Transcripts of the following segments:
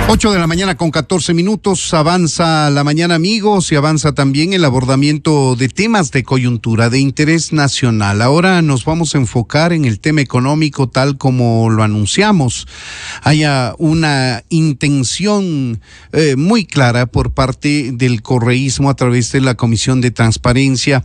8 de la mañana con 14 minutos, avanza la mañana, amigos, y avanza también el abordamiento de temas de coyuntura de interés nacional. Ahora nos vamos a enfocar en el tema económico tal como lo anunciamos. Haya una intención muy clara por parte del correísmo a través de la Comisión de Transparencia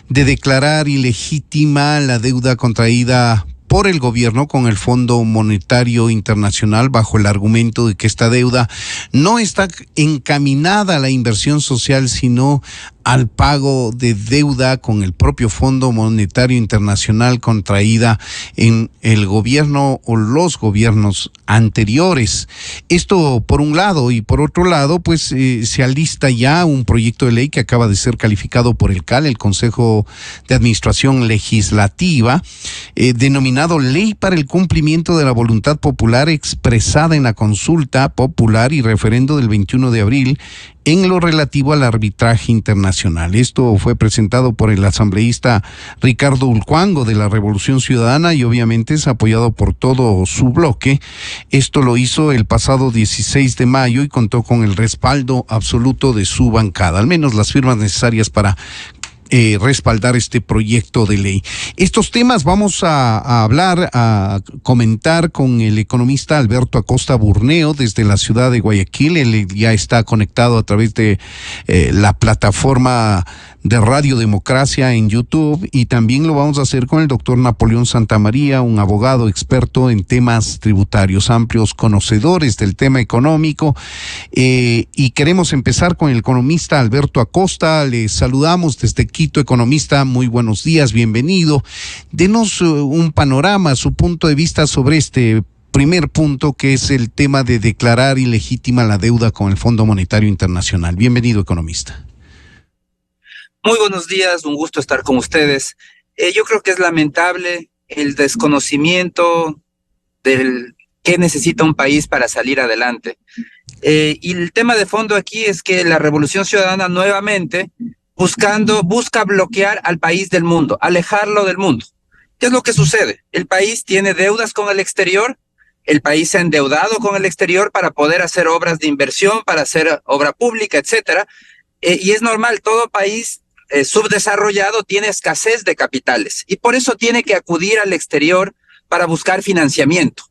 de declarar ilegítima la deuda contraída por el gobierno con el Fondo Monetario Internacional bajo el argumento de que esta deuda no está encaminada a la inversión social, sino al pago de deuda con el propio Fondo Monetario Internacional contraída en el gobierno o los gobiernos anteriores. Esto por un lado, y por otro lado, pues se alista ya un proyecto de ley que acaba de ser calificado por el CAL, el Consejo de Administración Legislativa, denominado Ley para el Cumplimiento de la Voluntad Popular expresada en la consulta popular y referendo del 21 de abril en lo relativo al arbitraje internacional. Esto fue presentado por el asambleísta Ricardo Ulcuango de la Revolución Ciudadana y obviamente es apoyado por todo su bloque. Esto lo hizo el pasado 16 de mayo y contó con el respaldo absoluto de su bancada, al menos las firmas necesarias para respaldar este proyecto de ley. Estos temas vamos a hablar, a comentar con el economista Alberto Acosta Burneo desde la ciudad de Guayaquil. Él ya está conectado a través de la plataforma de Radio Democracia en YouTube, y también lo vamos a hacer con el doctor Napoleón Santamaría, un abogado experto en temas tributarios, amplios conocedores del tema económico, y queremos empezar con el economista Alberto Acosta. Le saludamos desde Quito, economista, muy buenos días, bienvenido. Denos un panorama, su punto de vista sobre este primer punto, que es el tema de declarar ilegítima la deuda con el Fondo Monetario Internacional. Bienvenido, economista. Muy buenos días, un gusto estar con ustedes. Yo creo que es lamentable el desconocimiento del qué necesita un país para salir adelante. Y el tema de fondo aquí es que la Revolución Ciudadana nuevamente busca bloquear al país del mundo, alejarlo del mundo. ¿Qué es lo que sucede? El país tiene deudas con el exterior, el país se ha endeudado con el exterior para poder hacer obras de inversión, para hacer obra pública, etcétera. Y es normal, todo país subdesarrollado tiene escasez de capitales y por eso tiene que acudir al exterior para buscar financiamiento.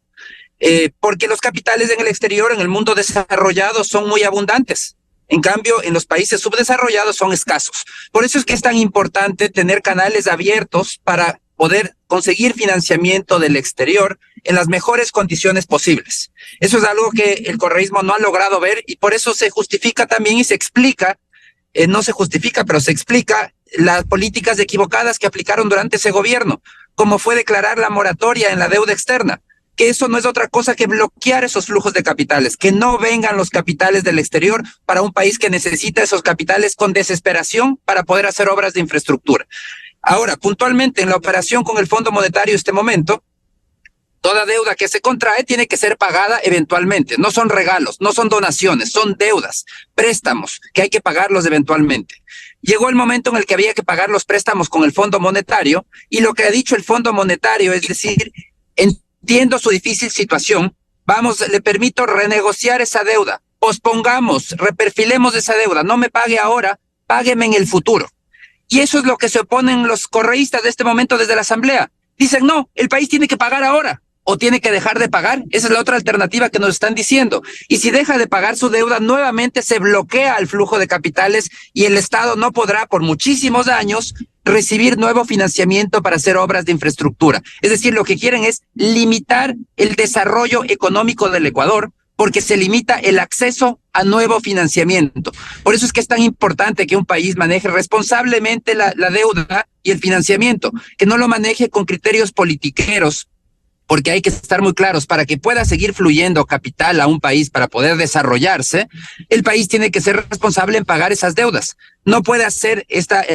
Porque los capitales en el exterior, en el mundo desarrollado, son muy abundantes. En cambio, en los países subdesarrollados son escasos. Por eso es que es tan importante tener canales abiertos para poder conseguir financiamiento del exterior en las mejores condiciones posibles. Eso es algo que el correísmo no ha logrado ver y por eso se justifica también y se explica, no se justifica, pero se explica las políticas equivocadas que aplicaron durante ese gobierno, como fue declarar la moratoria en la deuda externa, que eso no es otra cosa que bloquear esos flujos de capitales, que no vengan los capitales del exterior para un país que necesita esos capitales con desesperación para poder hacer obras de infraestructura. Ahora, puntualmente en la operación con el Fondo Monetario este momento, toda deuda que se contrae tiene que ser pagada eventualmente. No son regalos, no son donaciones, son deudas, préstamos que hay que pagarlos eventualmente. Llegó el momento en el que había que pagar los préstamos con el Fondo Monetario y lo que ha dicho el Fondo Monetario es decir, entiendo su difícil situación, le permito renegociar esa deuda, pospongamos, reperfilemos esa deuda, no me pague ahora, págueme en el futuro. Y eso es lo que se oponen los correístas de este momento desde la Asamblea. Dicen, no, el país tiene que pagar ahora o tiene que dejar de pagar. Esa es la otra alternativa que nos están diciendo. Y si deja de pagar su deuda, nuevamente se bloquea el flujo de capitales y el Estado no podrá por muchísimos años recibir nuevo financiamiento para hacer obras de infraestructura. Es decir, lo que quieren es limitar el desarrollo económico del Ecuador porque se limita el acceso a nuevo financiamiento. Por eso es que es tan importante que un país maneje responsablemente la deuda y el financiamiento, que no lo maneje con criterios politiqueros, porque hay que estar muy claros, para que pueda seguir fluyendo capital a un país para poder desarrollarse, el país tiene que ser responsable en pagar esas deudas. No puede hacer esta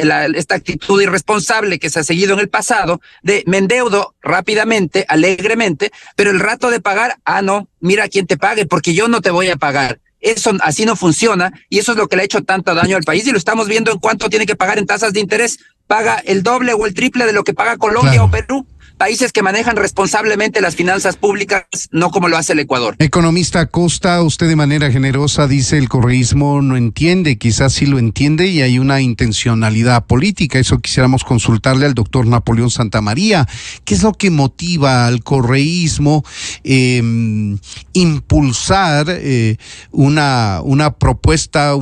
actitud irresponsable que se ha seguido en el pasado de me endeudo rápidamente, alegremente, pero el rato de pagar, no, mira quién te pague porque yo no te voy a pagar. Eso así no funciona y eso es lo que le ha hecho tanto daño al país y lo estamos viendo en cuánto tiene que pagar en tasas de interés. Paga el doble o el triple de lo que paga Colombia o Perú. países que manejan responsablemente las finanzas públicas, no como lo hace el Ecuador. Economista Acosta, usted de manera generosa dice el correísmo no entiende, quizás sí lo entiende y hay una intencionalidad política. Eso quisiéramos consultarle al doctor Napoleón Santamaría. ¿Qué es lo que motiva al correísmo impulsar una propuesta,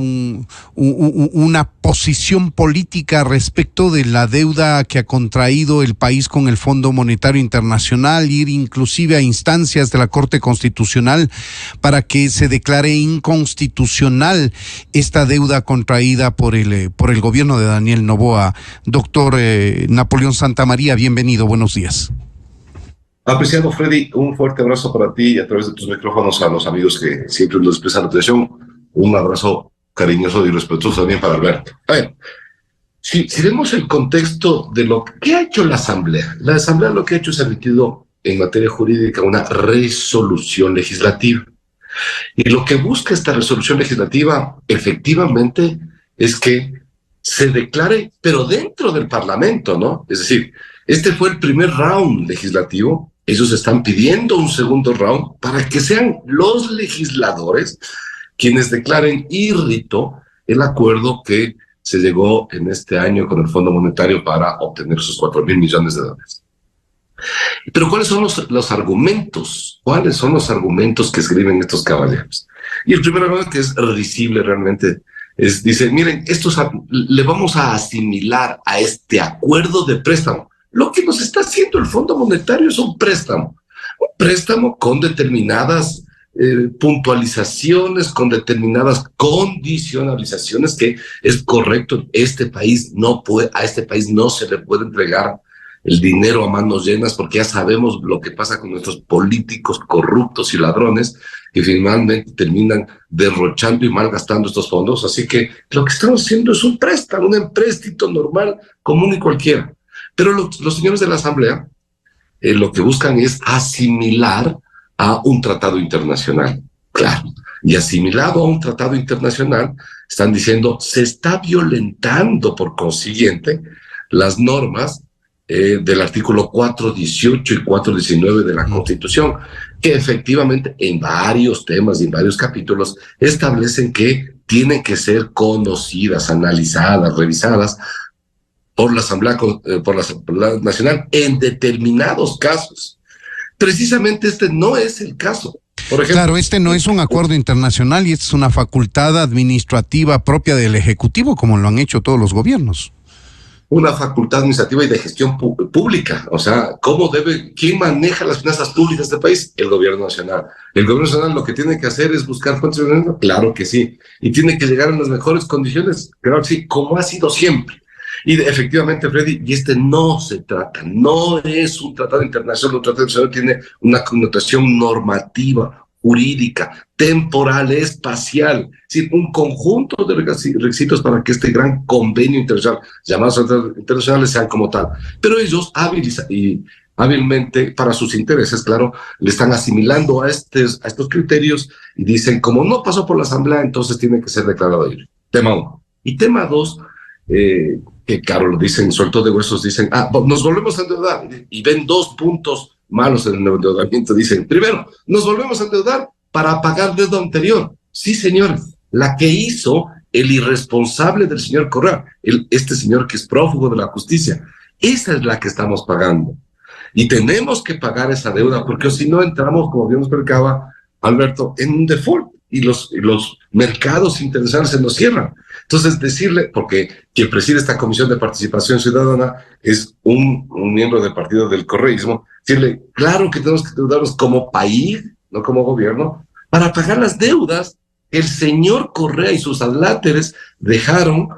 una posición política respecto de la deuda que ha contraído el país con el Fondo Monetario Internacional, ir inclusive a instancias de la Corte Constitucional para que se declare inconstitucional esta deuda contraída por el gobierno de Daniel Noboa? Doctor Napoleón Santamaría, bienvenido, buenos días. Apreciado Freddy, un fuerte abrazo para ti y a través de tus micrófonos a los amigos que siempre nos expresan atención. Un abrazo cariñoso y respetuoso también para Alberto. A ver, si vemos el contexto de lo que ha hecho la Asamblea lo que ha hecho es emitido en materia jurídica una resolución legislativa. Y lo que busca esta resolución legislativa efectivamente es que se declare, pero dentro del Parlamento, ¿no? Es decir, este fue el primer round legislativo. Ellos están pidiendo un segundo round para que sean los legisladores quienes declaren irrito el acuerdo que se llegó en este año con el Fondo Monetario para obtener sus 4.000 millones de dólares. Pero ¿cuáles son los argumentos? ¿Cuáles son los argumentos que escriben estos caballeros? Y el primer argumento, que es risible realmente, dice, miren, le vamos a asimilar a este acuerdo de préstamo. Lo que nos está haciendo el Fondo Monetario es un préstamo con determinadas puntualizaciones, con determinadas condicionalizaciones que es correcto. A este país no se le puede entregar el dinero a manos llenas, porque ya sabemos lo que pasa con nuestros políticos corruptos y ladrones que finalmente terminan derrochando y malgastando estos fondos. Así que lo que estamos haciendo es un préstamo, un empréstito normal, común y cualquiera. Pero los señores de la Asamblea lo que buscan es asimilar a un tratado internacional, claro. Y asimilado a un tratado internacional, están diciendo, se está violentando por consiguiente las normas del artículo 418 y 419 de la Constitución, que efectivamente en varios temas y en varios capítulos establecen que tienen que ser conocidas, analizadas, revisadas por la Asamblea Nacional en determinados casos. Precisamente este no es el caso. Por ejemplo, claro, este no es un acuerdo internacional y es una facultad administrativa propia del Ejecutivo, como lo han hecho todos los gobiernos. Una facultad administrativa y de gestión pública. O sea, ¿quién maneja las finanzas públicas del país? El gobierno nacional. El gobierno nacional lo que tiene que hacer es buscar fuentes de dinero. Claro que sí. Y tiene que llegar en las mejores condiciones. Claro que sí, como ha sido siempre. Y efectivamente, Freddy, y no es un tratado internacional. Un tratado internacional tiene una connotación normativa, jurídica, temporal, espacial, es decir, un conjunto de requisitos para que este gran convenio internacional, llamados tratados internacionales, sean como tal. Pero ellos hábilmente, para sus intereses, claro, le están asimilando a estos criterios y dicen, como no pasó por la Asamblea, entonces tiene que ser declarado libre. Tema 1. Y tema 2, que claro, lo dicen, suelto de huesos, dicen, nos volvemos a endeudar, y ven dos puntos malos en el endeudamiento. Dicen, primero, nos volvemos a endeudar para pagar deuda anterior. Sí, señores, la que hizo el irresponsable del señor Correa, este señor que es prófugo de la justicia, esa es la que estamos pagando. Y tenemos que pagar esa deuda, porque si no entramos, como bien nos explicaba Alberto, en un default, y los mercados internacionales se nos cierran. Entonces, decirle, porque quien preside esta Comisión de Participación Ciudadana es un miembro del partido del correísmo, decirle, claro que tenemos que endeudarnos como país, no como gobierno, para pagar las deudas que el señor Correa y sus adláteres dejaron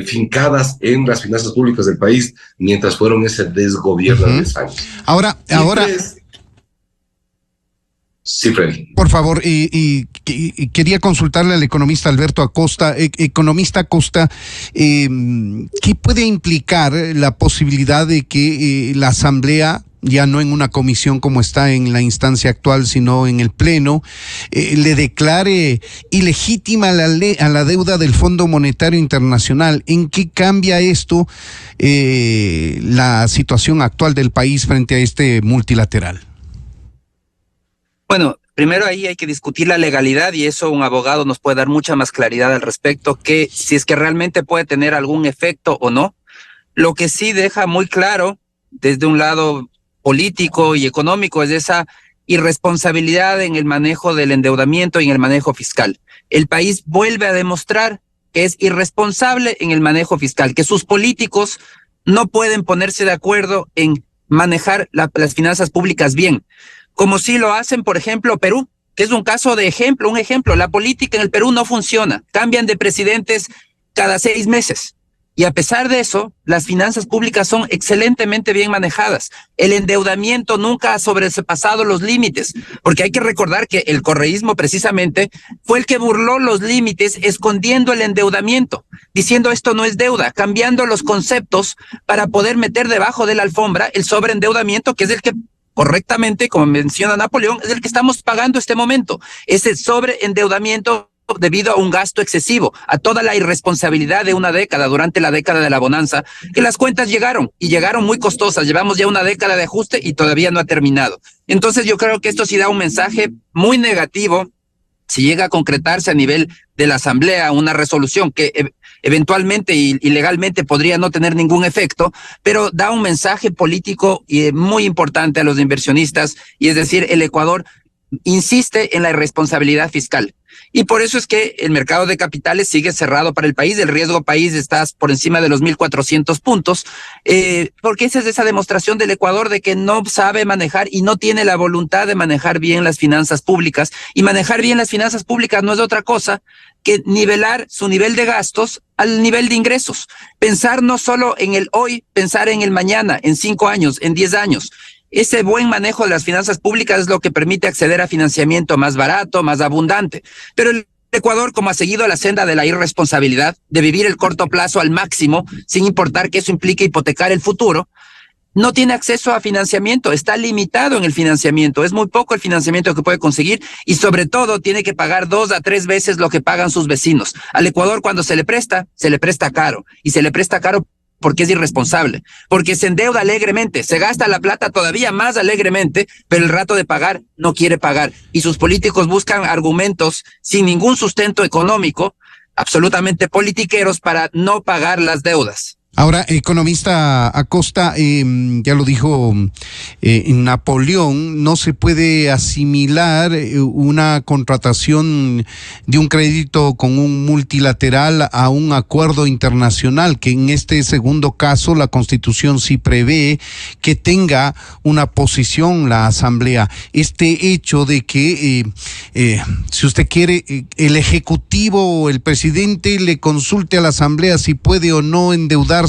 fincadas en las finanzas públicas del país mientras fueron ese desgobierno de 10 años. Ahora... Sí, Freddy. Por favor, y quería consultarle al economista Alberto Acosta. Economista Acosta, ¿qué puede implicar la posibilidad de que la Asamblea ya no en una comisión como está en la instancia actual, sino en el Pleno, le declare ilegítima a la deuda del Fondo Monetario Internacional. ¿En qué cambia esto la situación actual del país frente a este multilateral? Bueno, primero ahí hay que discutir la legalidad y eso un abogado nos puede dar mucha más claridad al respecto, que si es que realmente puede tener algún efecto o no. Lo que sí deja muy claro desde un lado político y económico es esa irresponsabilidad en el manejo del endeudamiento y en el manejo fiscal. El país vuelve a demostrar que es irresponsable en el manejo fiscal, que sus políticos no pueden ponerse de acuerdo en manejar las finanzas públicas bien, como si lo hacen, por ejemplo, Perú, que es un caso de ejemplo, un ejemplo. La política en el Perú no funciona, cambian de presidentes cada 6 meses. Y a pesar de eso, las finanzas públicas son excelentemente bien manejadas. El endeudamiento nunca ha sobrepasado los límites, porque hay que recordar que el correísmo precisamente fue el que burló los límites escondiendo el endeudamiento, diciendo esto no es deuda, cambiando los conceptos para poder meter debajo de la alfombra el sobreendeudamiento, que es el que correctamente, como menciona Napoleón, es el que estamos pagando este momento. Ese sobreendeudamiento debido a un gasto excesivo, a toda la irresponsabilidad de una década, durante la década de la bonanza, que las cuentas llegaron y llegaron muy costosas. Llevamos ya una década de ajuste y todavía no ha terminado. Entonces yo creo que esto sí da un mensaje muy negativo si llega a concretarse a nivel de la Asamblea una resolución que eventualmente y legalmente podría no tener ningún efecto, pero da un mensaje político muy importante a los inversionistas, y es decir, el Ecuador insiste en la irresponsabilidad fiscal. Y por eso es que el mercado de capitales sigue cerrado para el país. El riesgo país está por encima de los 1.400 puntos, porque esa es esa demostración del Ecuador de que no sabe manejar y no tiene la voluntad de manejar bien las finanzas públicas. Y manejar bien las finanzas públicas no es otra cosa que nivelar su nivel de gastos al nivel de ingresos. Pensar no solo en el hoy, pensar en el mañana, en 5 años, en 10 años. Ese buen manejo de las finanzas públicas es lo que permite acceder a financiamiento más barato, más abundante. Pero el Ecuador, como ha seguido la senda de la irresponsabilidad, de vivir el corto plazo al máximo, sin importar que eso implique hipotecar el futuro, no tiene acceso a financiamiento, está limitado en el financiamiento, es muy poco el financiamiento que puede conseguir y sobre todo tiene que pagar 2 a 3 veces lo que pagan sus vecinos. Al Ecuador cuando se le presta caro, y se le presta caro porque es irresponsable, porque se endeuda alegremente, se gasta la plata todavía más alegremente, pero el rato de pagar no quiere pagar. Y sus políticos buscan argumentos sin ningún sustento económico, absolutamente politiqueros, para no pagar las deudas. Ahora, economista Acosta, ya lo dijo Napoleón, no se puede asimilar una contratación de un crédito con un multilateral a un acuerdo internacional, que en este segundo caso la Constitución sí prevé que tenga una posición la Asamblea. Este hecho de que, si usted quiere, el Ejecutivo o el presidente le consulte a la Asamblea si puede o no endeudarse,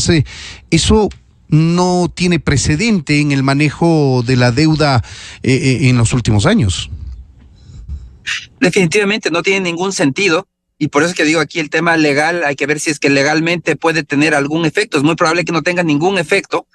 eso no tiene precedente en el manejo de la deuda en los últimos años. Definitivamente no tiene ningún sentido, y por eso es que digo aquí el tema legal, hay que ver si es que legalmente puede tener algún efecto. Es muy probable que no tenga ningún efecto,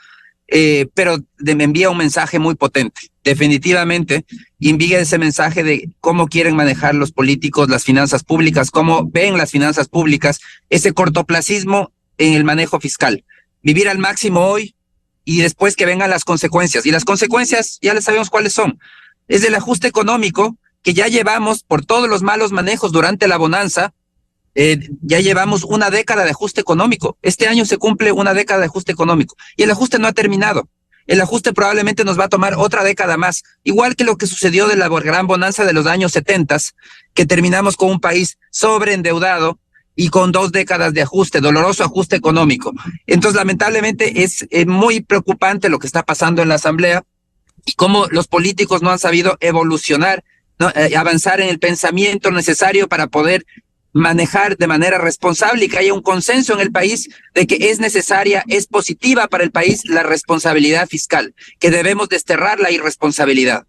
pero me envía un mensaje muy potente. Definitivamente envía ese mensaje de cómo quieren manejar los políticos las finanzas públicas, cómo ven las finanzas públicas, ese cortoplacismo en el manejo fiscal, vivir al máximo hoy y después que vengan las consecuencias. Y las consecuencias ya les sabemos cuáles son. Es el ajuste económico que ya llevamos por todos los malos manejos durante la bonanza. Ya llevamos una década de ajuste económico. Este año se cumple una década de ajuste económico y el ajuste no ha terminado. El ajuste probablemente nos va a tomar otra década más, igual que lo que sucedió de la gran bonanza de los años 70, que terminamos con un país sobreendeudado y con 2 décadas de ajuste, doloroso ajuste económico. Entonces, lamentablemente, es muy preocupante lo que está pasando en la Asamblea y cómo los políticos no han sabido evolucionar, ¿no? Avanzar en el pensamiento necesario para poder manejar de manera responsable y que haya un consenso en el país de que es necesaria, es positiva para el país la responsabilidad fiscal, que debemos desterrar la irresponsabilidad.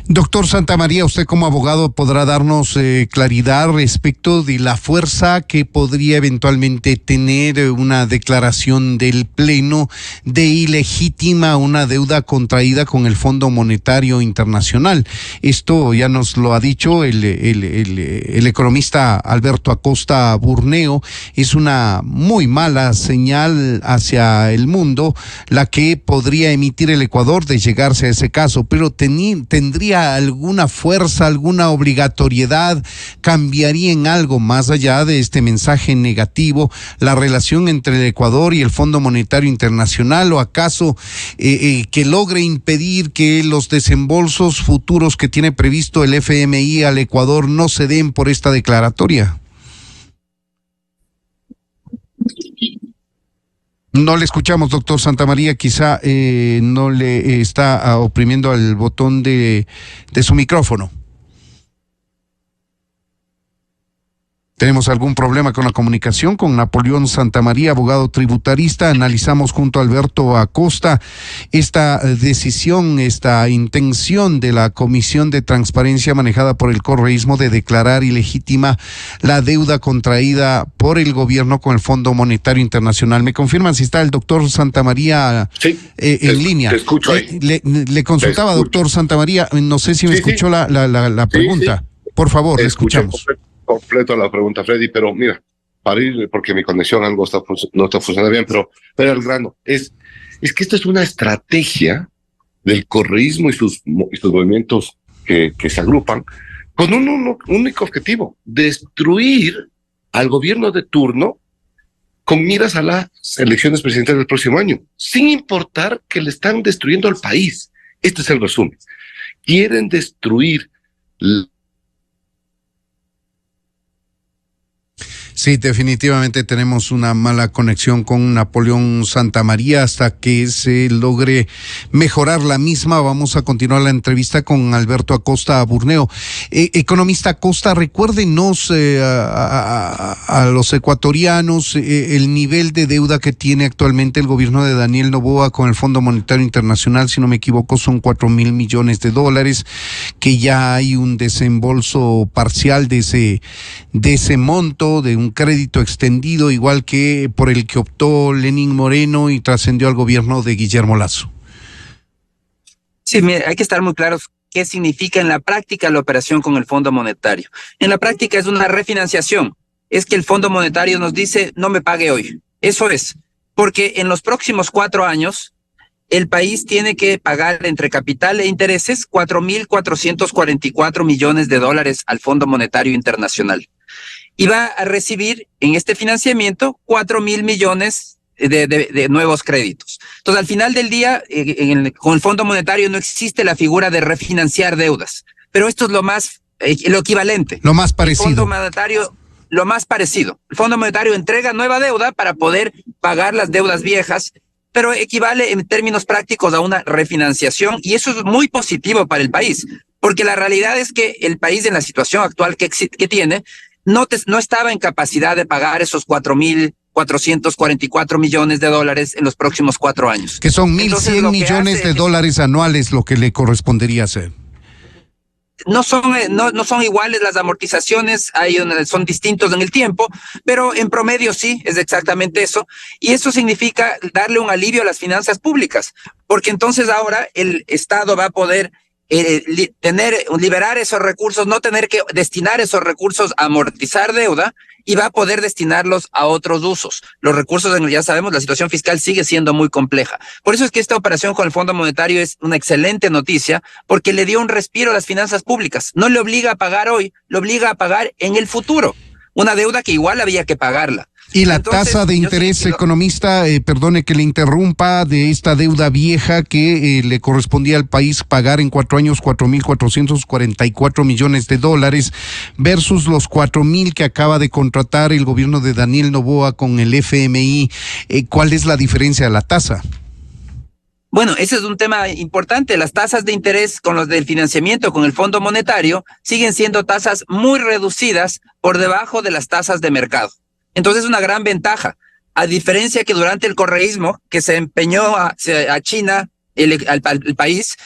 Doctor Santamaría, usted como abogado podrá darnos claridad respecto de la fuerza que podría eventualmente tener una declaración del Pleno de ilegítima una deuda contraída con el Fondo Monetario Internacional. Esto ya nos lo ha dicho el economista Alberto Acosta Burneo. Es una muy mala señal hacia el mundo la que podría emitir el Ecuador de llegarse a ese caso, pero tendría alguna fuerza, alguna obligatoriedad, cambiaría en algo más allá de este mensaje negativo la relación entre el Ecuador y el Fondo Monetario Internacional, o acaso que logre impedir que los desembolsos futuros que tiene previsto el FMI al Ecuador no se den por esta declaratoria. No le escuchamos, doctor Santamaría, quizá no le está oprimiendo al botón de su micrófono. Tenemos algún problema con la comunicación con Napoleón Santamaría, abogado tributarista. Analizamos junto a Alberto Acosta esta decisión, esta intención de la Comisión de Transparencia manejada por el correísmo de declarar ilegítima la deuda contraída por el gobierno con el Fondo Monetario Internacional. ¿Me confirman si está el doctor Santamaría en línea? Te escucho ahí. Le consultaba, doctor Santamaría, no sé si me escuchó la pregunta. Sí. Por favor, le escuchamos. Completo la pregunta, Freddy, pero mira, para ir, porque mi conexión algo no está funcionando bien, pero al grano, es que esta es una estrategia del correísmo y sus movimientos que se agrupan con un único objetivo: destruir al gobierno de turno con miras a las elecciones presidenciales del próximo año, sin importar que le están destruyendo al país. Este es el resumen. Quieren destruir Sí, definitivamente tenemos una mala conexión con Napoleón Santamaría. Hasta que se logre mejorar la misma, vamos a continuar la entrevista con Alberto Acosta Burneo. Economista Acosta, recuérdenos a los ecuatorianos el nivel de deuda que tiene actualmente el gobierno de Daniel Noboa con el Fondo Monetario Internacional. Si no me equivoco, son $4,000 millones, que ya hay un desembolso parcial de ese monto, de un crédito extendido, igual que por el que optó Lenín Moreno y trascendió al gobierno de Guillermo Lasso. Sí, mira, hay que estar muy claros qué significa en la práctica la operación con el Fondo Monetario. En la práctica es una refinanciación. Es que el Fondo Monetario nos dice, no me pague hoy. Eso es, porque en los próximos 4 años el país tiene que pagar entre capital e intereses $4,444 millones al Fondo Monetario Internacional. Y va a recibir en este financiamiento 4,000 millones de nuevos créditos. Entonces, al final del día, con el Fondo Monetario no existe la figura de refinanciar deudas, pero esto es lo equivalente. Lo más parecido. El Fondo Monetario, lo más parecido. El Fondo Monetario entrega nueva deuda para poder pagar las deudas viejas, pero equivale en términos prácticos a una refinanciación, y eso es muy positivo para el país, porque la realidad es que el país, en la situación actual que tiene, no estaba en capacidad de pagar esos $4,444 millones en los próximos 4 años. Que son 1.100 millones de dólares anuales lo que le correspondería hacer. No son iguales las amortizaciones, son distintos en el tiempo, pero en promedio sí, es exactamente eso. Y eso significa darle un alivio a las finanzas públicas, porque entonces ahora el Estado va a poder liberar esos recursos, no tener que destinar esos recursos a amortizar deuda, y va a poder destinarlos a otros usos. Los recursos, ya sabemos, la situación fiscal sigue siendo muy compleja. Por eso es que esta operación con el Fondo Monetario es una excelente noticia, porque le dio un respiro a las finanzas públicas. No le obliga a pagar hoy, le obliga a pagar en el futuro una deuda que igual había que pagarla. Y la tasa de interés, economista, perdone que le interrumpa, de esta deuda vieja que le correspondía al país pagar en 4 años $4,444 millones versus los 4,000 que acaba de contratar el gobierno de Daniel Noboa con el FMI. ¿Cuál es la diferencia de la tasa? Bueno, ese es un tema importante. Las tasas de interés con los del financiamiento con el Fondo Monetario siguen siendo tasas muy reducidas por debajo de las tasas de mercado. Entonces es una gran ventaja, a diferencia que durante el correísmo, que se empeñó a China, al país,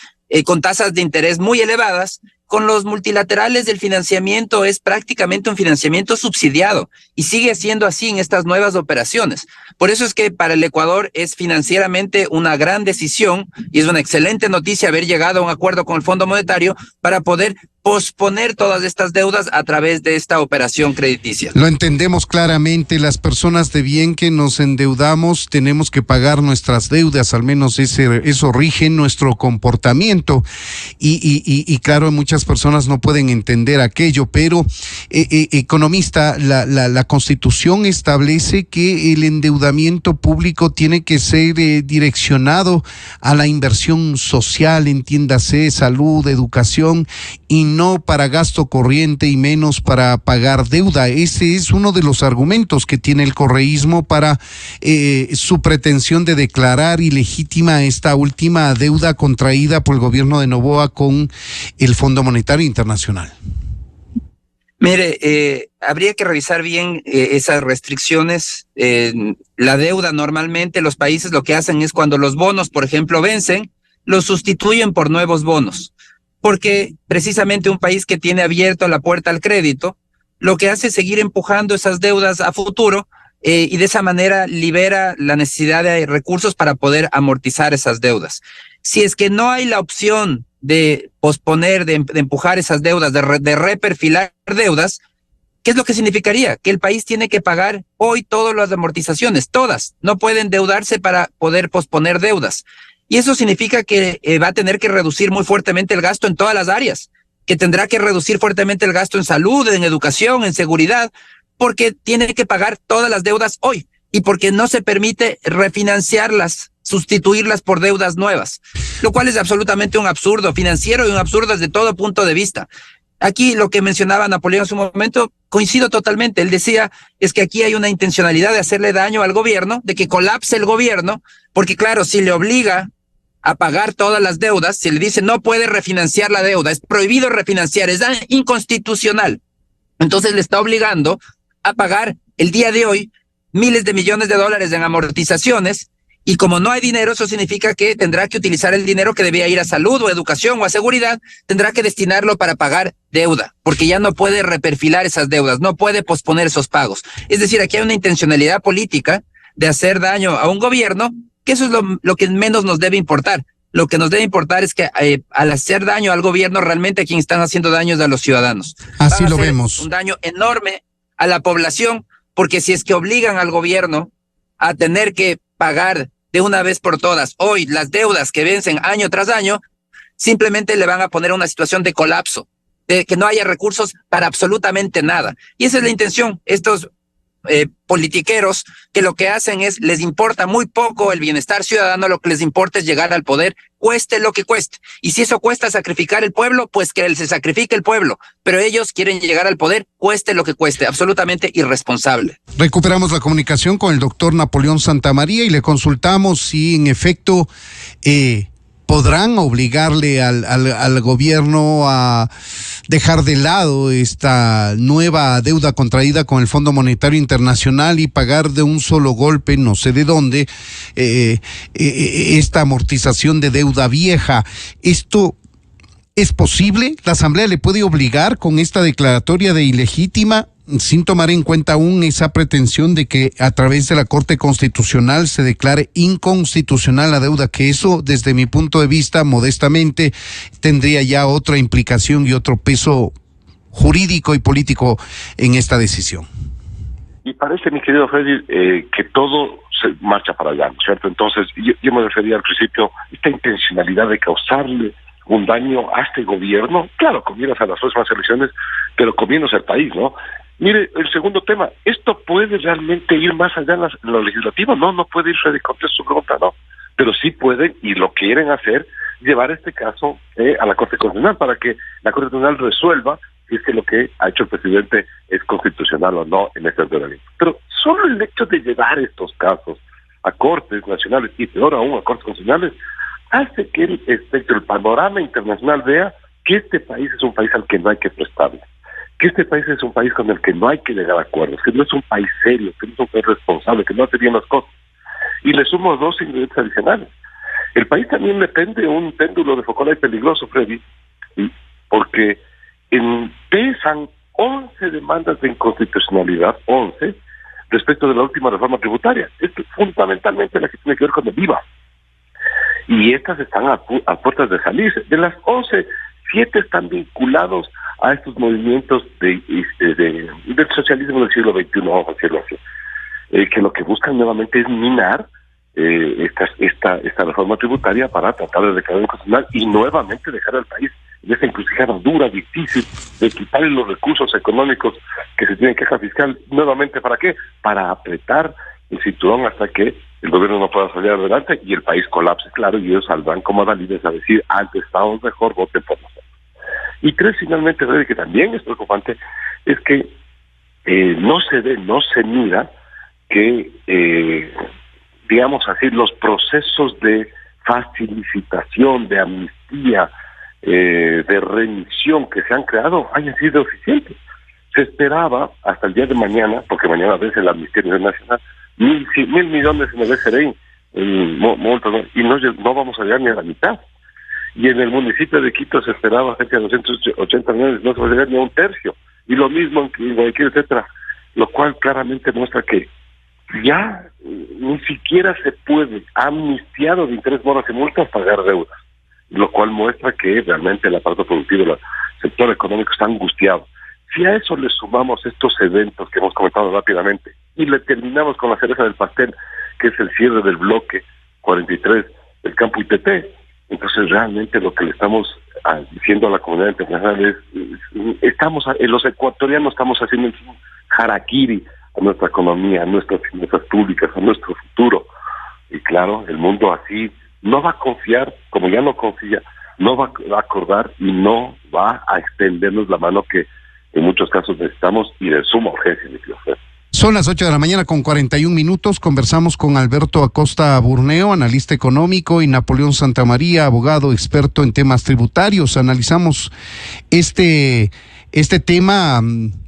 con tasas de interés muy elevadas. Con los multilaterales el financiamiento es prácticamente un financiamiento subsidiado y sigue siendo así en estas nuevas operaciones. Por eso es que para el Ecuador es financieramente una gran decisión y es una excelente noticia haber llegado a un acuerdo con el Fondo Monetario para poder posponer todas estas deudas a través de esta operación crediticia. Lo entendemos claramente, las personas de bien que nos endeudamos tenemos que pagar nuestras deudas, al menos eso rige nuestro comportamiento y claro, muchas personas no pueden entender aquello, pero economista, la Constitución establece que el endeudamiento público tiene que ser direccionado a la inversión social, entiéndase, salud, educación, y no para gasto corriente y menos para pagar deuda. Ese es uno de los argumentos que tiene el correísmo para su pretensión de declarar ilegítima esta última deuda contraída por el gobierno de Noboa con el Fondo Monetario Internacional. Mire, habría que revisar bien esas restricciones. La deuda normalmente los países lo que hacen es cuando los bonos, por ejemplo, vencen, los sustituyen por nuevos bonos. Porque precisamente un país que tiene abierto la puerta al crédito, lo que hace es seguir empujando esas deudas a futuro y de esa manera libera la necesidad de recursos para poder amortizar esas deudas. Si es que no hay la opción de posponer, de empujar esas deudas, de reperfilar deudas, ¿qué es lo que significaría? Que el país tiene que pagar hoy todas las amortizaciones, todas. No puede endeudarse para poder posponer deudas. Y eso significa que va a tener que reducir muy fuertemente el gasto en todas las áreas, que tendrá que reducir fuertemente el gasto en salud, en educación, en seguridad, porque tiene que pagar todas las deudas hoy y porque no se permite refinanciarlas, sustituirlas por deudas nuevas, lo cual es absolutamente un absurdo financiero y un absurdo desde todo punto de vista. Aquí lo que mencionaba Napoleón en su momento, coincido totalmente. Él decía, es que aquí hay una intencionalidad de hacerle daño al gobierno, de que colapse el gobierno, porque claro, si le obliga a pagar todas las deudas, si le dice no puede refinanciar la deuda, es prohibido refinanciar, es inconstitucional. Entonces le está obligando a pagar el día de hoy miles de millones de dólares en amortizaciones y como no hay dinero, eso significa que tendrá que utilizar el dinero que debía ir a salud o educación o a seguridad, tendrá que destinarlo para pagar deuda, porque ya no puede reperfilar esas deudas, no puede posponer esos pagos. Es decir, aquí hay una intencionalidad política de hacer daño a un gobierno, que eso es lo que menos nos debe importar. Lo que nos debe importar es que al hacer daño al gobierno, realmente quien están haciendo daño es a los ciudadanos. Así lo vemos. Un daño enorme a la población, porque si es que obligan al gobierno a tener que pagar de una vez por todas hoy las deudas que vencen año tras año, simplemente le van a poner una situación de colapso, de que no haya recursos para absolutamente nada. Y esa es la intención. Estos politiqueros que lo que hacen es, les importa muy poco el bienestar ciudadano, lo que les importa es llegar al poder, cueste lo que cueste. Y si eso cuesta sacrificar el pueblo, pues que se sacrifique el pueblo. Pero ellos quieren llegar al poder, cueste lo que cueste, absolutamente irresponsable. Recuperamos la comunicación con el doctor Napoleón Santamaría y le consultamos si en efecto podrán obligarle al gobierno a dejar de lado esta nueva deuda contraída con el Fondo Monetario Internacional y pagar de un solo golpe, no sé de dónde, esta amortización de deuda vieja. ¿Esto es posible? ¿La Asamblea le puede obligar con esta declaratoria de ilegítima, sin tomar en cuenta aún esa pretensión de que a través de la Corte Constitucional se declare inconstitucional la deuda, que eso, desde mi punto de vista, modestamente, tendría ya otra implicación y otro peso jurídico y político en esta decisión? Y parece, mi querido Freddy, que todo se marcha para allá, ¿no es cierto? Entonces, yo me refería al principio, esta intencionalidad de causarle un daño a este gobierno, claro, conviene a las próximas elecciones, pero conviene al país, ¿no? Mire, el segundo tema, ¿esto puede realmente ir más allá en lo legislativo? No puede ir, Freddy, contesta su pregunta, no. Pero sí pueden, y lo quieren hacer, llevar este caso a la Corte Constitucional para que la Corte Constitucional resuelva si es que lo que ha hecho el presidente es constitucional o no en este ordenamiento. Pero solo el hecho de llevar estos casos a Cortes Nacionales y peor aún a Cortes Constitucionales hace que el panorama internacional vea que este país es un país al que no hay que prestarle, que este país es un país con el que no hay que llegar a acuerdos, que no es un país serio, que no es un país responsable, que no hace bien las cosas. Y le sumo dos ingredientes adicionales. El país también depende de un péndulo de Foucault peligroso, Freddy, porque pesan 11 demandas de inconstitucionalidad, 11, respecto de la última reforma tributaria. Esto es fundamentalmente la que tiene que ver con el IVA. Y estas están a puertas de salirse. De las 11, 7 están vinculados a estos movimientos del socialismo del siglo XXI, vamos a decirlo así, que lo que buscan nuevamente es minar esta reforma tributaria para tratar de declarar inconstitucional y nuevamente dejar al país en esta encrucijada dura, difícil, de quitarle los recursos económicos que se tienen queja fiscal. Nuevamente, ¿para qué? Para apretar el cinturón hasta que el gobierno no pueda salir adelante y el país colapse, claro, y ellos saldrán como adalides a decir, antes estábamos mejor, voten por nosotros. Y 3, finalmente, que también es preocupante, es que no se mira que, digamos así, los procesos de facilitación, de amnistía, de remisión que se han creado hayan sido eficientes. Se esperaba hasta el día de mañana, porque mañana vence la amnistía nacional, 1.000 millones en el SRI, y no vamos a llegar ni a la mitad. Y en el municipio de Quito se esperaba cerca de 280 millones, no se va a llegar ni a un tercio. Y lo mismo en Guayaquil, etcétera. Lo cual claramente muestra que ya ni siquiera se puede, amnistiado de interés, moras y multas, pagar deudas. Lo cual muestra que realmente el aparato productivo del sector económico está angustiado. Si a eso le sumamos estos eventos que hemos comentado rápidamente y le terminamos con la cereza del pastel, que es el cierre del bloque 43 del campo ITT, entonces realmente lo que le estamos diciendo a la comunidad internacional es, los ecuatorianos estamos haciendo un harakiri a nuestra economía, a nuestras finanzas públicas, a nuestro futuro. Y claro, el mundo así no va a confiar, como ya no confía, no va a acordar y no va a extendernos la mano que en muchos casos necesitamos y de suma urgencia, mi querido Fred. Son las 8 de la mañana con 41 minutos. Conversamos con Alberto Acosta Burneo, analista económico, y Napoleón Santamaría, abogado experto en temas tributarios. Analizamos este tema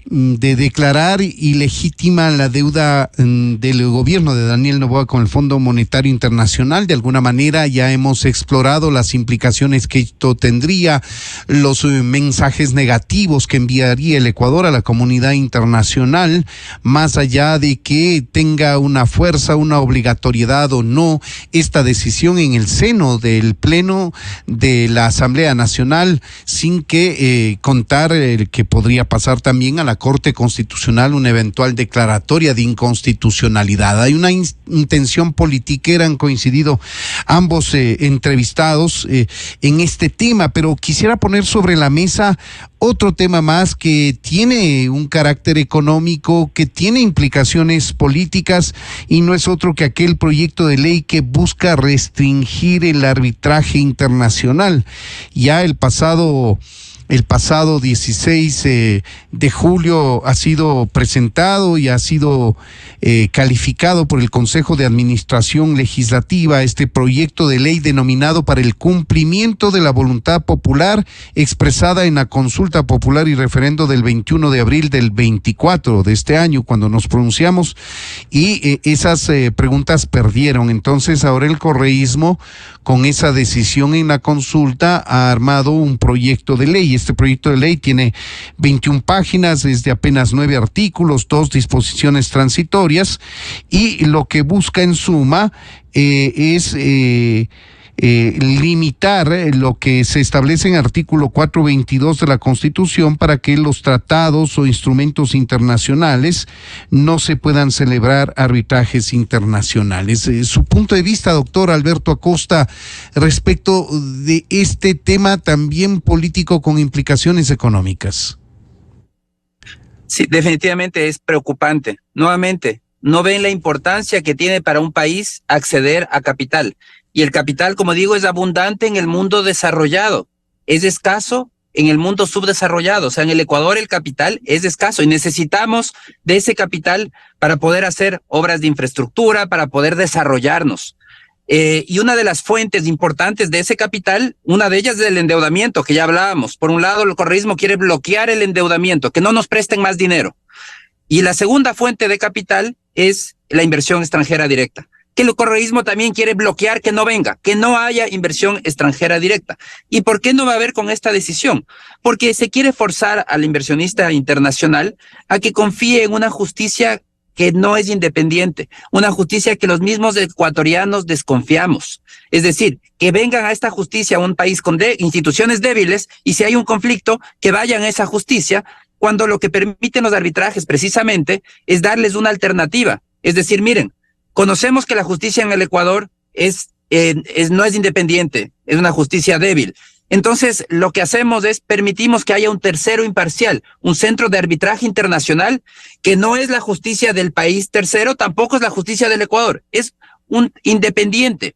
de declarar ilegítima la deuda del gobierno de Daniel Noboa con el Fondo Monetario Internacional. De alguna manera ya hemos explorado las implicaciones que esto tendría, los mensajes negativos que enviaría el Ecuador a la comunidad internacional, más allá de que tenga una fuerza, una obligatoriedad o no esta decisión en el seno del Pleno de la Asamblea Nacional, sin que contar que podría pasar también a la Corte Constitucional una eventual declaratoria de inconstitucionalidad. Hay una intención politiquera, han coincidido ambos entrevistados en este tema, pero quisiera poner sobre la mesa otro tema más que tiene un carácter económico, que tiene implicaciones políticas, y no es otro que aquel proyecto de ley que busca restringir el arbitraje internacional. Ya el pasado 16 de julio ha sido presentado y ha sido calificado por el Consejo de Administración Legislativa este proyecto de ley denominado para el cumplimiento de la voluntad popular expresada en la consulta popular y referendo del 21 de abril del 24 de este año, cuando nos pronunciamos, y esas preguntas perdieron. Entonces ahora el correísmo, con esa decisión en la consulta, ha armado un proyecto de ley. Este proyecto de ley tiene 21 páginas, es de apenas 9 artículos, 2 disposiciones transitorias, y lo que busca en suma es limitar lo que se establece en artículo 422 de la Constitución para que los tratados o instrumentos internacionales no se puedan celebrar arbitrajes internacionales. Su punto de vista, doctor Alberto Acosta, respecto de este tema también político con implicaciones económicas. Sí, definitivamente es preocupante. Nuevamente, no ven la importancia que tiene para un país acceder a capital. Y el capital, como digo, es abundante en el mundo desarrollado, es escaso en el mundo subdesarrollado. O sea, en el Ecuador el capital es escaso y necesitamos de ese capital para poder hacer obras de infraestructura, para poder desarrollarnos. Y una de las fuentes importantes de ese capital, una de ellas es el endeudamiento, que ya hablábamos. Por un lado, el correísmo quiere bloquear el endeudamiento, que no nos presten más dinero. Y la segunda fuente de capital es la inversión extranjera directa. que el correísmo también quiere bloquear que no venga, que no haya inversión extranjera directa. ¿Y por qué no va a haber con esta decisión? Porque se quiere forzar al inversionista internacional a que confíe en una justicia que no es independiente, una justicia que los mismos ecuatorianos desconfiamos. Es decir, que vengan a esta justicia a un país con instituciones débiles y si hay un conflicto, que vayan a esa justicia, cuando lo que permiten los arbitrajes precisamente es darles una alternativa. Es decir, miren, conocemos que la justicia en el Ecuador no es independiente, es una justicia débil. Entonces, lo que hacemos es permitimos que haya un tercero imparcial, un centro de arbitraje internacional que no es la justicia del país tercero, tampoco es la justicia del Ecuador, es un independiente.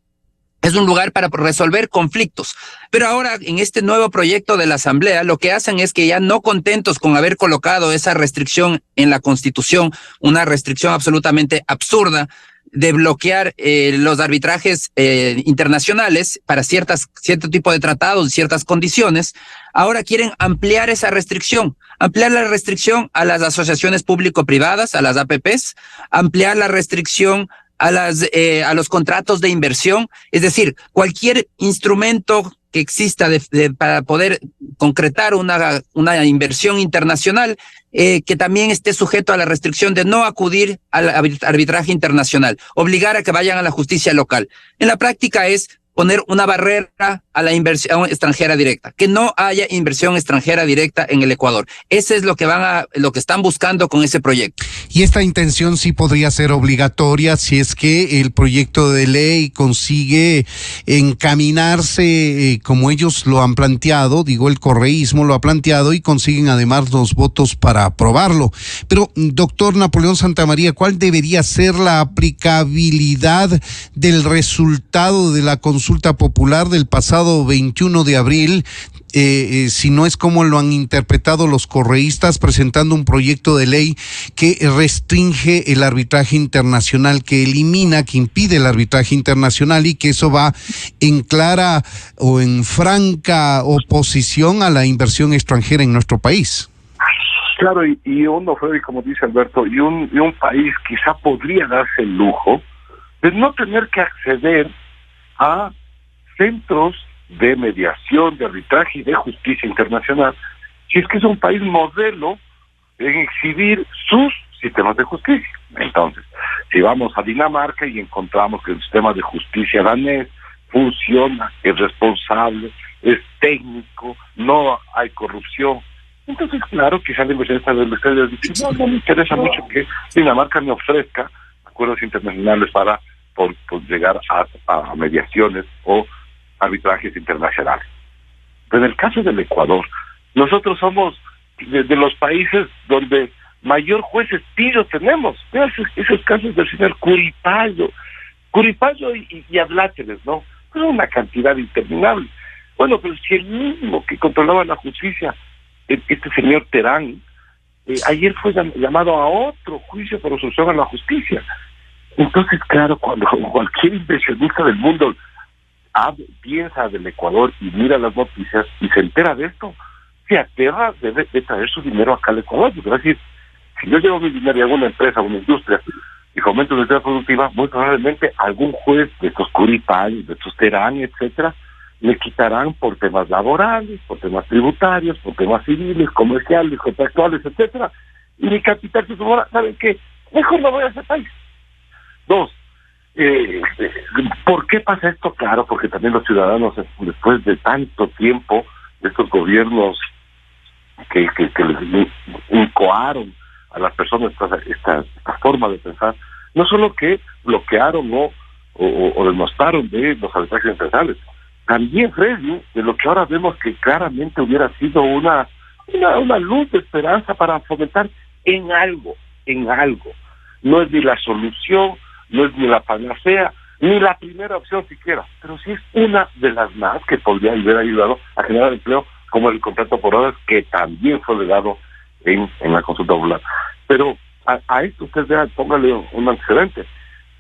Es un lugar para resolver conflictos. Pero ahora, en este nuevo proyecto de la Asamblea, lo que hacen es que ya no contentos con haber colocado esa restricción en la Constitución, una restricción absolutamente absurda, de bloquear los arbitrajes internacionales para cierto tipo de tratados, ciertas condiciones, ahora quieren ampliar esa restricción, ampliar la restricción a las asociaciones público-privadas, a las APPs, ampliar la restricción a los contratos de inversión, es decir, cualquier instrumento que exista para poder concretar una inversión internacional que también esté sujeto a la restricción de no acudir al arbitraje internacional, obligar a que vayan a la justicia local. En la práctica es poner una barrera a la inversión extranjera directa, que no haya inversión extranjera directa en el Ecuador. Ese es lo que están buscando con ese proyecto. Y esta intención sí podría ser obligatoria si es que el proyecto de ley consigue encaminarse como ellos lo han planteado, digo, el correísmo lo ha planteado y consiguen además los votos para aprobarlo. Pero, doctor Napoleón Santamaría, ¿cuál debería ser la aplicabilidad del resultado de la consulta popular del pasado 21 de abril, si no es como lo han interpretado los correístas, presentando un proyecto de ley que restringe el arbitraje internacional, que elimina, que impide el arbitraje internacional y que eso va en clara o en franca oposición a la inversión extranjera en nuestro país? Claro, y uno, Freddy, como dice Alberto, y un país quizá podría darse el lujo de no tener que acceder a centros de mediación, de arbitraje y de justicia internacional, si es que es un país modelo en exhibir sus sistemas de justicia. Entonces, si vamos a Dinamarca y encontramos que el sistema de justicia danés funciona, es responsable, es técnico, no hay corrupción, entonces claro, quizá la inversionista del Estado dice, no me interesa mucho que Dinamarca me ofrezca acuerdos internacionales para por llegar a mediaciones o arbitrajes internacionales. Pero en el caso del Ecuador, nosotros somos de los países donde mayor jueces pillos tenemos. Vean esos casos del señor Curipallo y Ablácheles, ¿no? Es una cantidad interminable. Bueno, pero si el mismo que controlaba la justicia, este señor Terán, ayer fue llamado a otro juicio por obstrucción a la justicia. Entonces, claro, cuando cualquier inversionista del mundo piensa del Ecuador y mira las noticias y se entera de esto, se aterra de traer su dinero acá al Ecuador. Porque es decir, si yo llevo mi dinero a alguna empresa, a una industria, y fomento una industria productiva, muy probablemente algún juez de estos Curipal, de estos Terán, etcétera, le quitarán por temas laborales, por temas tributarios, por temas civiles, comerciales, contractuales, etcétera, y mi capital se sumara. ¿Saben qué? Mejor no voy a ese país. Dos, ¿por qué pasa esto? Claro, porque también los ciudadanos, después de tanto tiempo, de estos gobiernos que les incoaron a las personas esta forma de pensar, no solo que bloquearon o desmostraron de los arbitrajes internacionales, también, Freddy, de lo que ahora vemos que claramente hubiera sido una luz de esperanza para fomentar en algo. No es ni la solución, no es ni la panacea, ni la primera opción siquiera, pero sí es una de las más que podría haber ayudado a generar empleo, como el contrato por horas, que también fue legado en la consulta popular. Pero a esto usted vea, póngale un antecedente.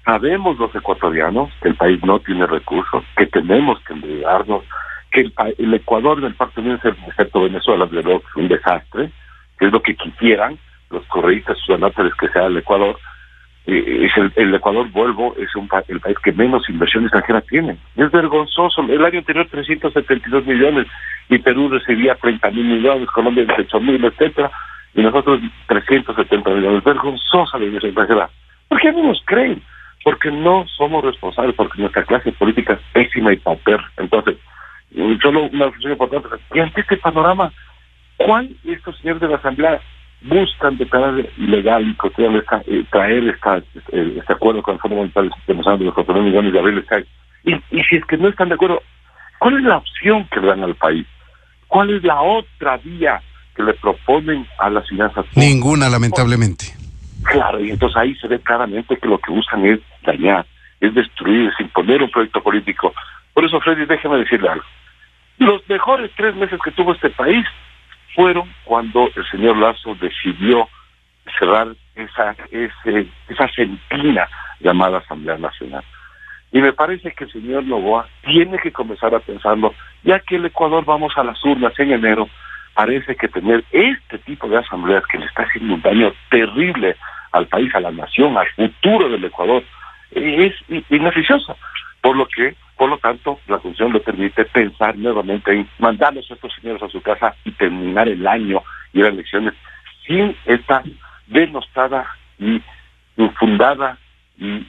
Sabemos los ecuatorianos que el país no tiene recursos, que tenemos que endeudarnos, que el Ecuador del Pacto Unión, excepto Venezuela, de luego que es un desastre, que es lo que quisieran los correístas ciudadanos que sea el Ecuador. es el Ecuador, vuelvo, es el país que menos inversión extranjera tiene. Es vergonzoso. El año anterior 372 millones y Perú recibía 30.000 millones, Colombia 18.000, etcétera, y nosotros 370 millones. Vergonzosa la inversión extranjera. ¿Por qué no nos creen? Porque no somos responsables, porque nuestra clase política es pésima y pauper. Entonces, solo una reflexión importante. Y ante este panorama, ¿cuál estos señores de la Asamblea buscan declarar ilegal y traer este acuerdo con el Fondo Monetario Internacional de los 4.000 millones de abril? Y si es que no están de acuerdo, ¿cuál es la opción que le dan al país? ¿Cuál es la otra vía que le proponen a las finanzas públicas? Ninguna, lamentablemente. Claro, y entonces ahí se ve claramente que lo que buscan es dañar, es destruir, es imponer un proyecto político. Por eso, Freddy, déjeme decirle algo. Los mejores 3 meses que tuvo este país fueron cuando el señor Lasso decidió cerrar esa sentina llamada Asamblea Nacional. Y me parece que el señor Noboa tiene que comenzar a pensarlo, ya que el Ecuador vamos a las urnas en enero. Parece que tener este tipo de asambleas que le está haciendo un daño terrible al país, a la nación, al futuro del Ecuador, es beneficioso. Por lo tanto, la Constitución le permite pensar nuevamente en mandarlos a estos señores a su casa y terminar el año y las elecciones sin esta denostada y infundada y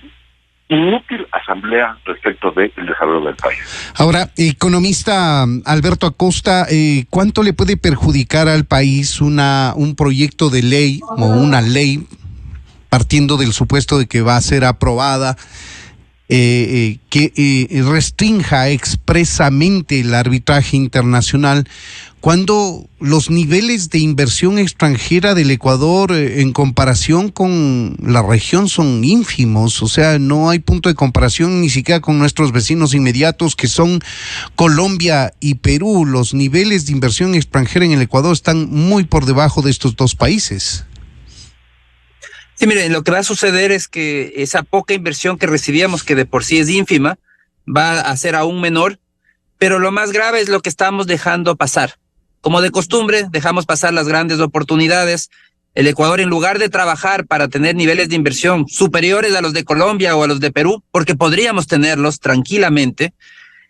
inútil asamblea respecto del desarrollo del país. Ahora, economista Alberto Acosta, ¿cuánto le puede perjudicar al país un proyecto de ley o una ley, partiendo del supuesto de que va a ser aprobada, que restrinja expresamente el arbitraje internacional, cuando los niveles de inversión extranjera del Ecuador en comparación con la región son ínfimos? O sea, no hay punto de comparación ni siquiera con nuestros vecinos inmediatos, que son Colombia y Perú. Los niveles de inversión extranjera en el Ecuador están muy por debajo de estos dos países. Sí, miren, lo que va a suceder es que esa poca inversión que recibíamos, que de por sí es ínfima, va a ser aún menor, pero lo más grave es lo que estamos dejando pasar. Como de costumbre, dejamos pasar las grandes oportunidades. El Ecuador, en lugar de trabajar para tener niveles de inversión superiores a los de Colombia o a los de Perú, porque podríamos tenerlos tranquilamente,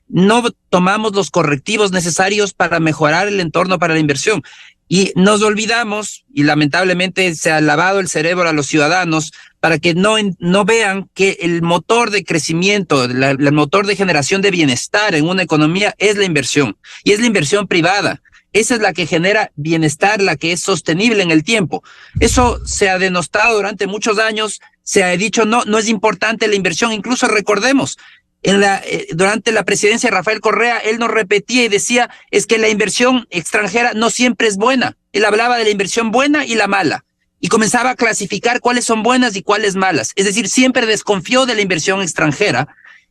no tomamos los correctivos necesarios para mejorar el entorno para la inversión. Y nos olvidamos, y lamentablemente se ha lavado el cerebro a los ciudadanos para que no vean que el motor de crecimiento, el motor de generación de bienestar en una economía es la inversión, y es la inversión privada. Esa es la que genera bienestar, la que es sostenible en el tiempo. Eso se ha denostado durante muchos años, se ha dicho no es importante la inversión. Incluso recordemos, durante la presidencia de Rafael Correa, él nos repetía y decía, es que la inversión extranjera no siempre es buena. Él hablaba de la inversión buena y la mala, y comenzaba a clasificar cuáles son buenas y cuáles malas. Es decir, siempre desconfió de la inversión extranjera,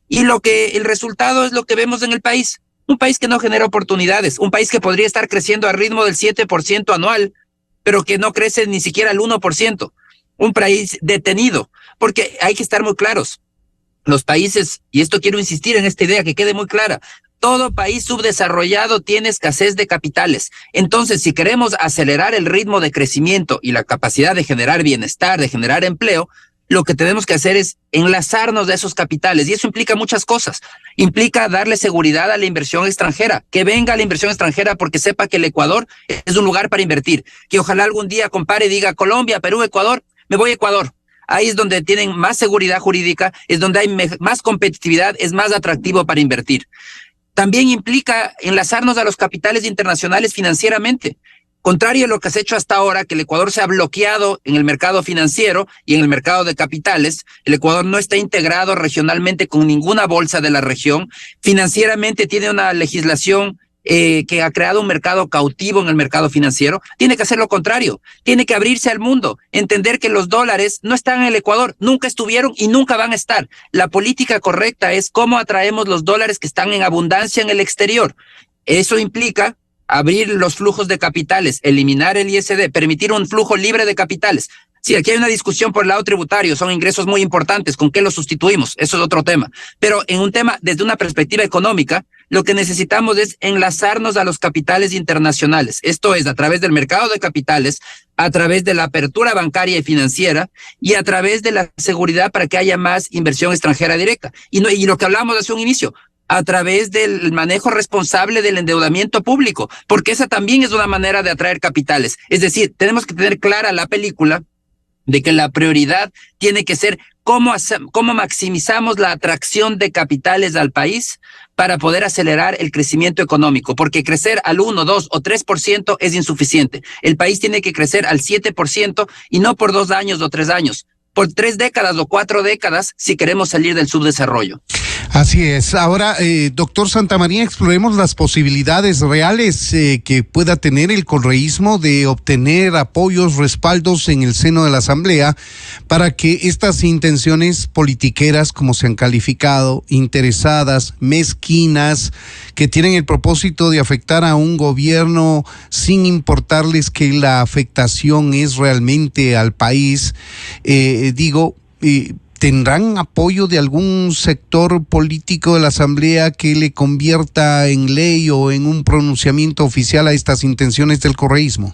y el resultado es lo que vemos en el país. Un país que no genera oportunidades, un país que podría estar creciendo al ritmo del 7% anual, pero que no crece ni siquiera al 1%. Un país detenido, porque hay que estar muy claros. Los países, y esto quiero insistir en esta idea que quede muy clara, todo país subdesarrollado tiene escasez de capitales. Entonces, si queremos acelerar el ritmo de crecimiento y la capacidad de generar bienestar, de generar empleo, lo que tenemos que hacer es enlazarnos de esos capitales, y eso implica muchas cosas. Implica darle seguridad a la inversión extranjera, que venga la inversión extranjera porque sepa que el Ecuador es un lugar para invertir, que ojalá algún día compare y diga Colombia, Perú, Ecuador, me voy a Ecuador. Ahí es donde tienen más seguridad jurídica, es donde hay más competitividad, es más atractivo para invertir. También implica enlazarnos a los capitales internacionales financieramente. Contrario a lo que se ha hecho hasta ahora, que el Ecuador se ha bloqueado en el mercado financiero y en el mercado de capitales, el Ecuador no está integrado regionalmente con ninguna bolsa de la región. Financieramente tiene una legislación que ha creado un mercado cautivo en el mercado financiero. Tiene que hacer lo contrario, tiene que abrirse al mundo, entender que los dólares no están en el Ecuador, nunca estuvieron y nunca van a estar. La política correcta es cómo atraemos los dólares que están en abundancia en el exterior. Eso implica abrir los flujos de capitales, eliminar el ISD, permitir un flujo libre de capitales. Sí, aquí hay una discusión por el lado tributario, son ingresos muy importantes, ¿con qué los sustituimos? Eso es otro tema. Pero en un tema, desde una perspectiva económica, lo que necesitamos es enlazarnos a los capitales internacionales. Esto es a través del mercado de capitales, a través de la apertura bancaria y financiera y a través de la seguridad para que haya más inversión extranjera directa. Y lo que hablamos hace un inicio, a través del manejo responsable del endeudamiento público, porque esa también es una manera de atraer capitales. Es decir, tenemos que tener clara la película de que la prioridad tiene que ser cómo maximizamos la atracción de capitales al país para poder acelerar el crecimiento económico, porque crecer al 1, 2 o 3% es insuficiente. El país tiene que crecer al 7% y no por 2 años o 3 años, por 3 décadas o 4 décadas si queremos salir del subdesarrollo. Así es. Ahora, doctor Santamaría, exploremos las posibilidades reales que pueda tener el correísmo de obtener apoyos, respaldos en el seno de la Asamblea para que estas intenciones politiqueras, como se han calificado, interesadas, mezquinas, que tienen el propósito de afectar a un gobierno sin importarles que la afectación es realmente al país, ¿tendrán apoyo de algún sector político de la Asamblea que le convierta en ley o en un pronunciamiento oficial a estas intenciones del correísmo?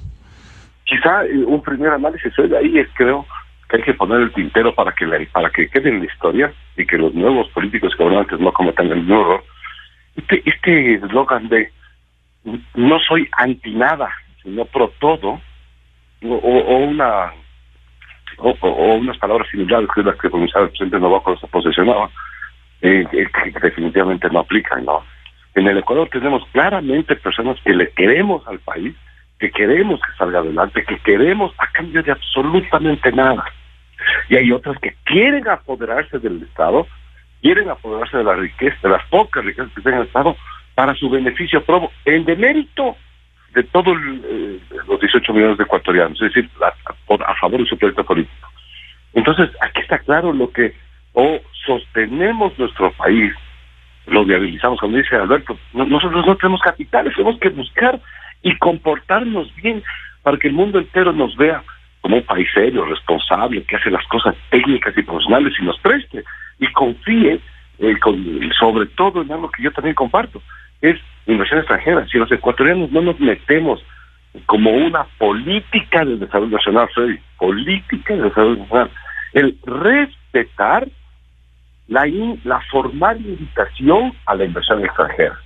Quizá un primer análisis hoy ahí es, creo, que hay que poner el tintero para que quede en la historia y que los nuevos políticos gobernantes no cometan el mismo error. Este eslogan de no soy anti nada, sino pro todo, o unas palabras similares que es las que pronunciaba el presidente Novoa cuando se posesionaba, que definitivamente no aplican, ¿no? En el Ecuador tenemos claramente personas que le queremos al país, que queremos que salga adelante, que queremos a cambio de absolutamente nada. Y hay otras que quieren apoderarse del Estado, quieren apoderarse de la riqueza, de las pocas riquezas que tiene el Estado, para su beneficio propio, en demérito de todos los 18 millones de ecuatorianos, es decir, a favor de su proyecto político. Entonces, aquí está claro lo que sostenemos nuestro país, lo viabilizamos, como dice Alberto, nosotros no tenemos capitales, tenemos que buscar y comportarnos bien para que el mundo entero nos vea como un país serio, responsable, que hace las cosas técnicas y profesionales y nos preste, y confíe sobre todo en algo que yo también comparto, es inversión extranjera. Si los ecuatorianos no nos metemos como una política de desarrollo nacional, política de desarrollo nacional, el respetar la formal invitación a la inversión extranjera,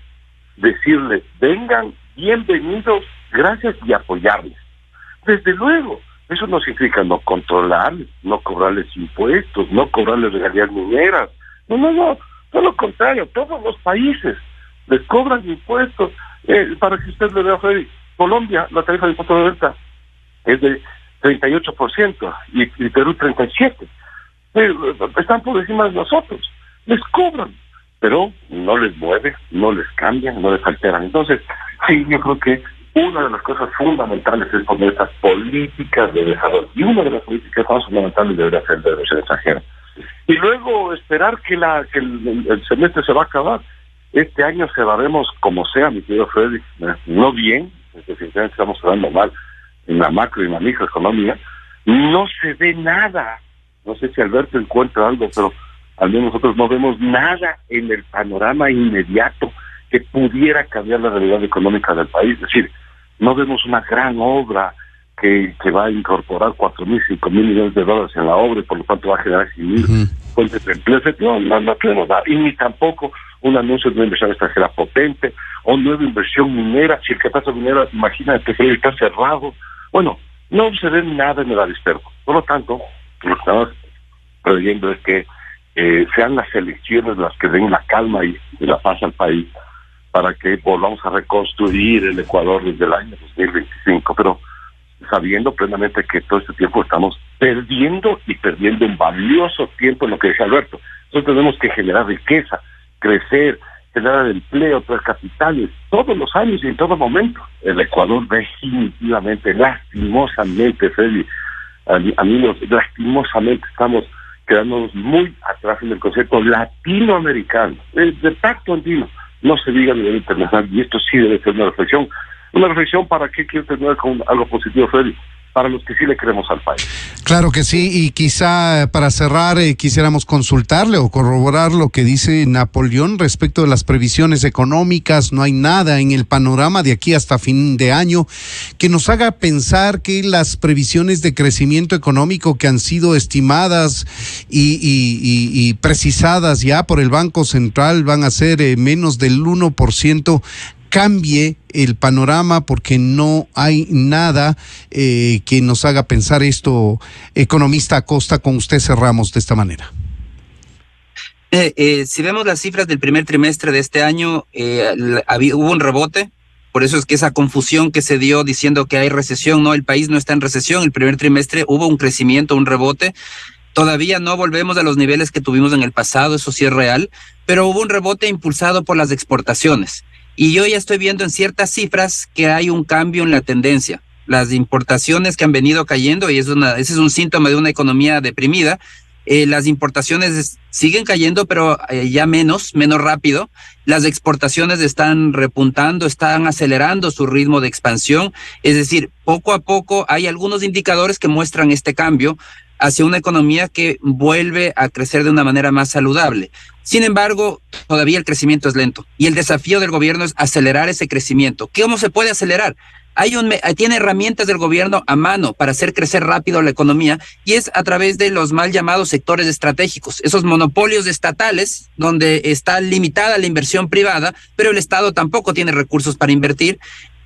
decirles, vengan, bienvenidos, gracias, y apoyarles. Desde luego, eso no significa no controlarles, no cobrarles impuestos, no cobrarles regalías mineras, no, todo lo contrario, todos los países les cobran impuestos. Para que usted le vea, Freddy, Colombia, la tarifa de impuesto de venta es de 38% y Perú 37%. Están por encima de nosotros. Les cobran, pero no les mueve, no les cambian, no les alteran. Entonces, sí, yo creo que una de las cosas fundamentales es poner estas políticas de desarrollo. Y una de las políticas más fundamentales debería ser de inversión extranjera. Y luego esperar que el semestre se va a acabar. Este año cerraremos como sea, mi querido Freddy, no bien, definitivamente estamos cerrando mal en la macro y en la microeconomía. No se ve nada. No sé si Alberto encuentra algo, pero al menos nosotros no vemos nada en el panorama inmediato que pudiera cambiar la realidad económica del país. Es decir, no vemos una gran obra que va a incorporar 4.000, 5.000 millones de dólares en la obra y por lo tanto va a generar 100.000 fuentes de empleo. No tenemos nada. Y ni tampoco un anuncio de una inversión extranjera potente o nueva inversión minera. Si el catastro minero, imagínate, que está cerrado. Bueno, no se ve nada en el avispero. Por lo tanto, lo que estamos previendo es que sean las elecciones las que den la calma y la paz al país para que volvamos a reconstruir el Ecuador desde el año 2025, pero sabiendo plenamente que todo este tiempo estamos perdiendo un valioso tiempo en lo que decía Alberto. Entonces tenemos que generar riqueza, crecer, generar empleo, traer capitales, todos los años y en todo momento. El Ecuador definitivamente, lastimosamente, Freddy, amigos, lastimosamente estamos quedándonos muy atrás en el concepto latinoamericano, de pacto andino, no se diga a nivel internacional, y esto sí debe ser una reflexión para qué quiero terminar con algo positivo, Freddy, para los que sí le creemos al país. Claro que sí, y quizá para cerrar quisiéramos consultarle o corroborar lo que dice Napoleón respecto de las previsiones económicas. No hay nada en el panorama de aquí hasta fin de año que nos haga pensar que las previsiones de crecimiento económico que han sido estimadas y precisadas ya por el Banco Central van a ser menos del 1%. Cambie el panorama, porque no hay nada que nos haga pensar esto. Economista Acosta, con usted cerramos de esta manera. Si vemos las cifras del primer trimestre de este año, hubo un rebote. Por eso es que esa confusión que se dio diciendo que hay recesión, no, el país no está en recesión. El primer trimestre hubo un crecimiento, un rebote. Todavía no volvemos a los niveles que tuvimos en el pasado, eso sí es real, pero hubo un rebote impulsado por las exportaciones. Y yo ya estoy viendo en ciertas cifras que hay un cambio en la tendencia. Las importaciones que han venido cayendo, y ese es un síntoma de una economía deprimida, las importaciones siguen cayendo, pero ya menos rápido. Las exportaciones están repuntando, están acelerando su ritmo de expansión. Es decir, poco a poco hay algunos indicadores que muestran este cambio hacia una economía que vuelve a crecer de una manera más saludable. Sin embargo, todavía el crecimiento es lento y el desafío del gobierno es acelerar ese crecimiento. ¿Cómo se puede acelerar? Tiene herramientas del gobierno a mano para hacer crecer rápido la economía, y es a través de los mal llamados sectores estratégicos, esos monopolios estatales donde está limitada la inversión privada, pero el Estado tampoco tiene recursos para invertir.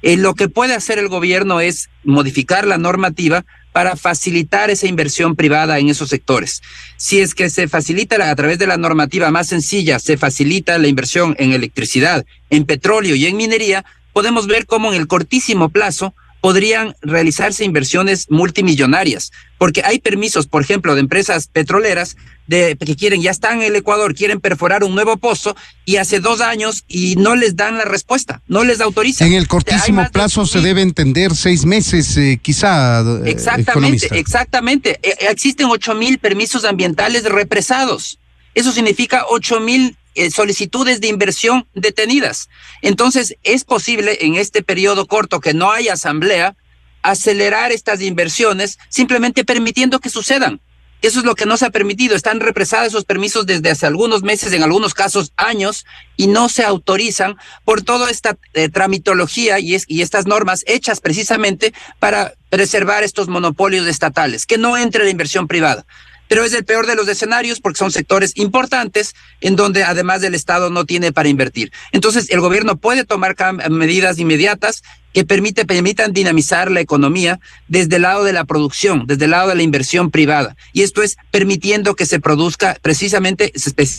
Lo que puede hacer el gobierno es modificar la normativa para facilitar esa inversión privada en esos sectores. Si es que se facilita a través de la normativa más sencilla, se facilita la inversión en electricidad, en petróleo y en minería, podemos ver cómo en el cortísimo plazo podrían realizarse inversiones multimillonarias, porque hay permisos, por ejemplo, de empresas petroleras que ya están en el Ecuador, quieren perforar un nuevo pozo, y hace 2 años y no les dan la respuesta, no les autorizan. En el cortísimo plazo se debe entender 6 meses, quizá. Exactamente. Existen 8,000 permisos ambientales represados. Eso significa 8,000 solicitudes de inversión detenidas. Entonces, es posible en este periodo corto que no haya asamblea acelerar estas inversiones simplemente permitiendo que sucedan. Eso es lo que no se ha permitido. Están represados esos permisos desde hace algunos meses, en algunos casos años, y no se autorizan por toda esta tramitología y estas normas hechas precisamente para preservar estos monopolios estatales, que no entre la inversión privada. Pero es el peor de los escenarios porque son sectores importantes en donde además el Estado no tiene para invertir. Entonces el gobierno puede tomar medidas inmediatas que permitan dinamizar la economía desde el lado de la producción, desde el lado de la inversión privada. Y esto es permitiendo que se produzca precisamente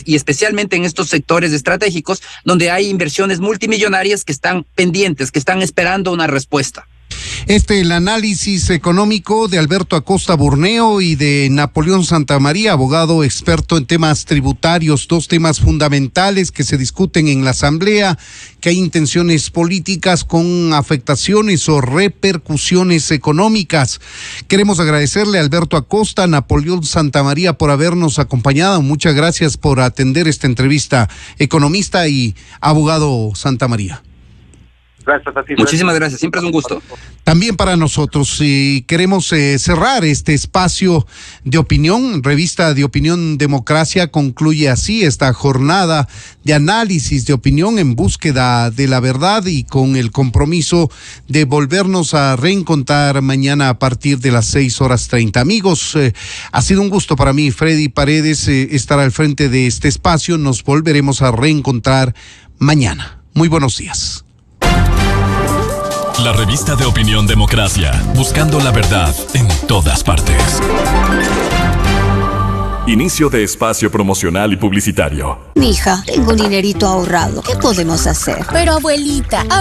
y especialmente en estos sectores estratégicos donde hay inversiones multimillonarias que están pendientes, que están esperando una respuesta. El análisis económico de Alberto Acosta Burneo y de Napoleón Santamaría, abogado experto en temas tributarios, 2 temas fundamentales que se discuten en la Asamblea, que hay intenciones políticas con afectaciones o repercusiones económicas. Queremos agradecerle a Alberto Acosta, Napoleón Santamaría, por habernos acompañado. Muchas gracias por atender esta entrevista, economista y abogado Santamaría. Gracias a ti. Muchísimas gracias, siempre es un gusto. También para nosotros, queremos cerrar este espacio de opinión. Revista de Opinión Democracia concluye así esta jornada de análisis de opinión en búsqueda de la verdad, y con el compromiso de volvernos a reencontrar mañana a partir de las 6:30. Amigos, ha sido un gusto para mí, Freddy Paredes, estar al frente de este espacio. Nos volveremos a reencontrar mañana. Muy buenos días. La revista de Opinión Democracia, buscando la verdad en todas partes. Inicio de espacio promocional y publicitario. Mija, tengo un dinerito ahorrado. ¿Qué podemos hacer? Pero abuelita,